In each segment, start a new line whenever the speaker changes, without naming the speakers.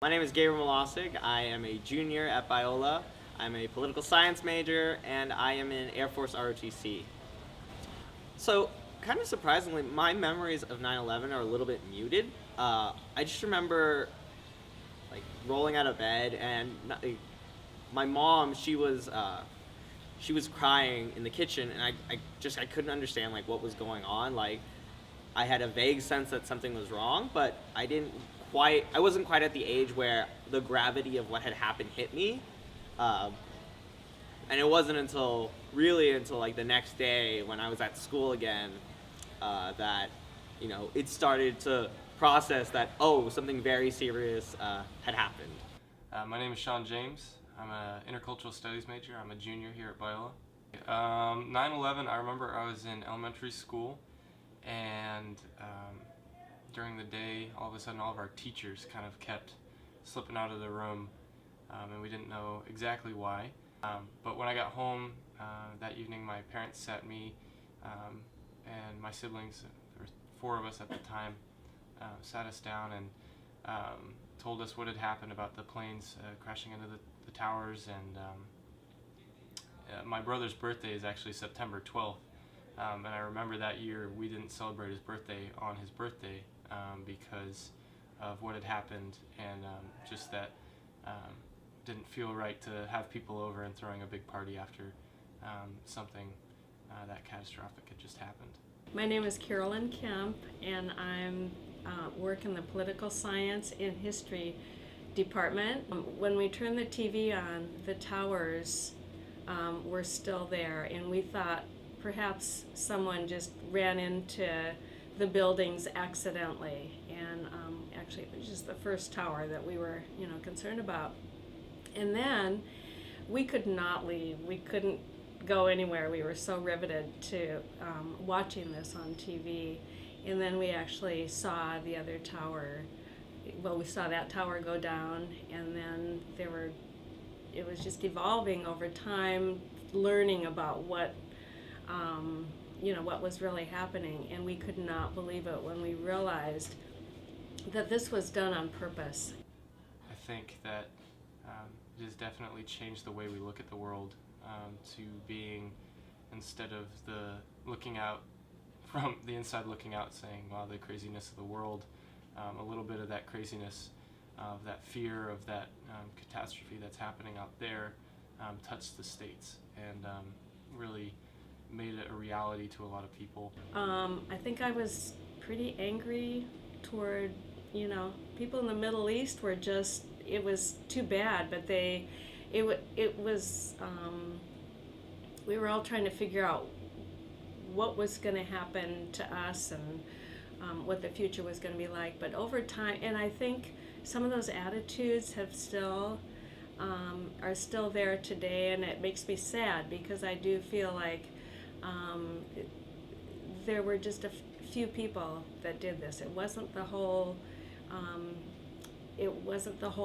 My name is Gabriel Molosig. I am a junior at Biola. I'm a political science major, and I am in Air Force ROTC. So, kind of surprisingly, my memories of 9/11 are a little bit muted. I just remember like rolling out of bed, and my mom, she was crying in the kitchen, and I couldn't understand like what was going on. Like, I had a vague sense that something was wrong, but I wasn't quite at the age where the gravity of what had happened hit me. Um, and it wasn't until like the next day when I was at school again, that, it started to process that, oh, something very serious had happened.
My name is Sean James. I'm an intercultural studies major. I'm a junior here at Biola. 9/11, I remember I was in elementary school, and during the day, all of a sudden all of our teachers kind of kept slipping out of the room, and we didn't know exactly why. But when I got home that evening, my parents sat me and my siblings, there were four of us at the time, sat us down and told us what had happened about the planes crashing into the towers. And my brother's birthday is actually September 12th. And I remember that year we didn't celebrate his birthday on his birthday because of what had happened, and just that didn't feel right to have people over and throwing a big party after something that catastrophic had just happened.
My name is Carolyn Kemp, and I'm work in the political science and history department. When we turned the TV on, the towers were still there, and we thought perhaps someone just ran into the buildings accidentally. And actually, it was just the first tower that we were, concerned about. And then we could not leave. We couldn't go anywhere. We were so riveted to watching this on TV. And then we actually saw the other tower. Well, we saw that tower go down, and then it was just evolving over time, learning about what was really happening. And we could not believe it when we realized that this was done on purpose.
I think that it has definitely changed the way we look at the world, to being, instead of the looking out from the inside looking out saying, wow, the craziness of the world, a little bit of that craziness, of that fear of that catastrophe that's happening out there, touched the States and really made it a reality to a lot of people.
I think I was pretty angry toward, people in the Middle East were just, it was too bad, but we were all trying to figure out what was going to happen to us, and what the future was going to be like. But over time, and I think some of those attitudes have still are still there today, and it makes me sad because I do feel like there were just a few people that did this. It wasn't the whole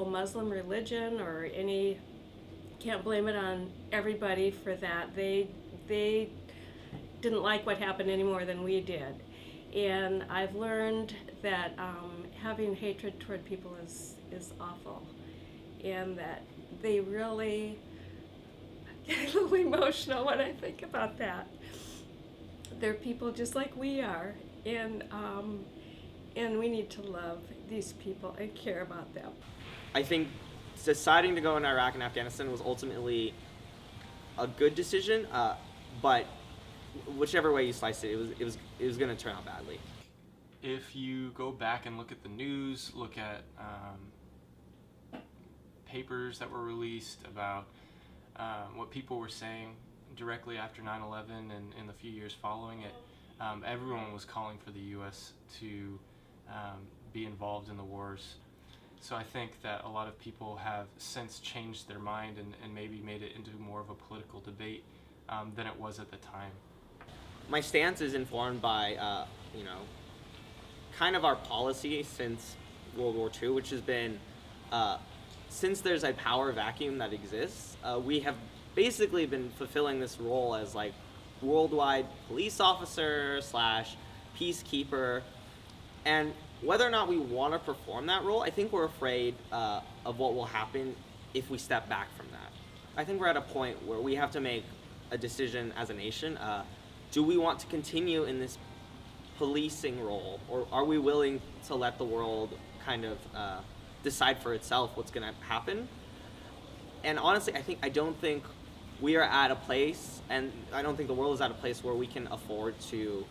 Muslim religion or any. Can't blame it on everybody for that. They didn't like what happened any more than we did. And I've learned that having hatred toward people is awful, and that they really get a little emotional when I think about that. They're people just like we are, and we need to love these people and care about them.
I think deciding to go in Iraq and Afghanistan was ultimately a good decision, but whichever way you slice it, it was going to turn out badly.
If you go back and look at the news, look at papers that were released about what people were saying directly after 9/11 and in the few years following it, everyone was calling for the U.S. to be involved in the wars. So I think that a lot of people have since changed their mind and maybe made it into more of a political debate than it was at the time.
My stance is informed by, kind of our policy since World War II, which has been, since there's a power vacuum that exists, we have basically been fulfilling this role as like worldwide police officer / peacekeeper. And whether or not we want to perform that role, I think we're afraid of what will happen if we step back from that. I think we're at a point where we have to make a decision as a nation. Do we want to continue in this policing role, or are we willing to let the world kind of decide for itself what's going to happen? And honestly, I don't think we are at a place, and I don't think the world is at a place where we can afford to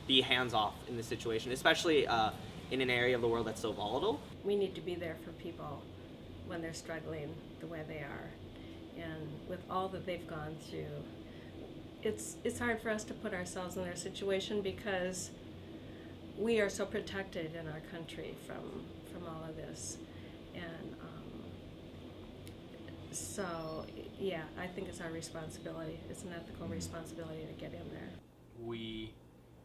be hands-off in this situation, especially in an area of the world that's so volatile.
We need to be there for people when they're struggling the way they are. And with all that they've gone through, it's hard for us to put ourselves in their situation because we are so protected in our country from all of this. And so, yeah, I think it's our responsibility. It's an ethical responsibility to get in there.
We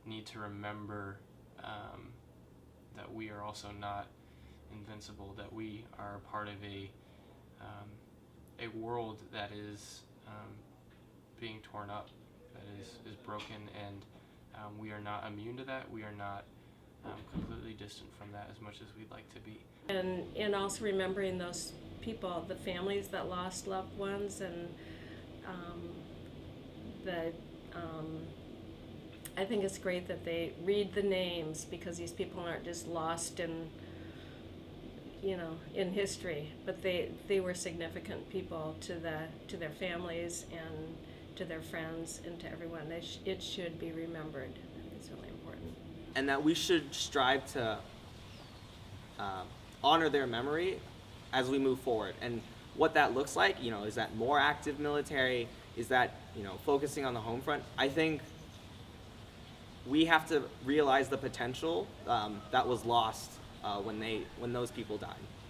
need to remember that we are also not invincible, that we are part of a world that is being torn up, that is broken, and we are not immune to that. We are not completely distant from that as much as we'd like to be.
And also remembering those people, the families that lost loved ones, and I think it's great that they read the names, because these people aren't just lost in history, but they were significant people to their families and to their friends and to everyone. It should be remembered. I think it's really important.
And that we should strive to honor their memory as we move forward. And what that looks like, is that more active military? Is that, focusing on the home front? I think we have to realize the potential that was lost when those people died.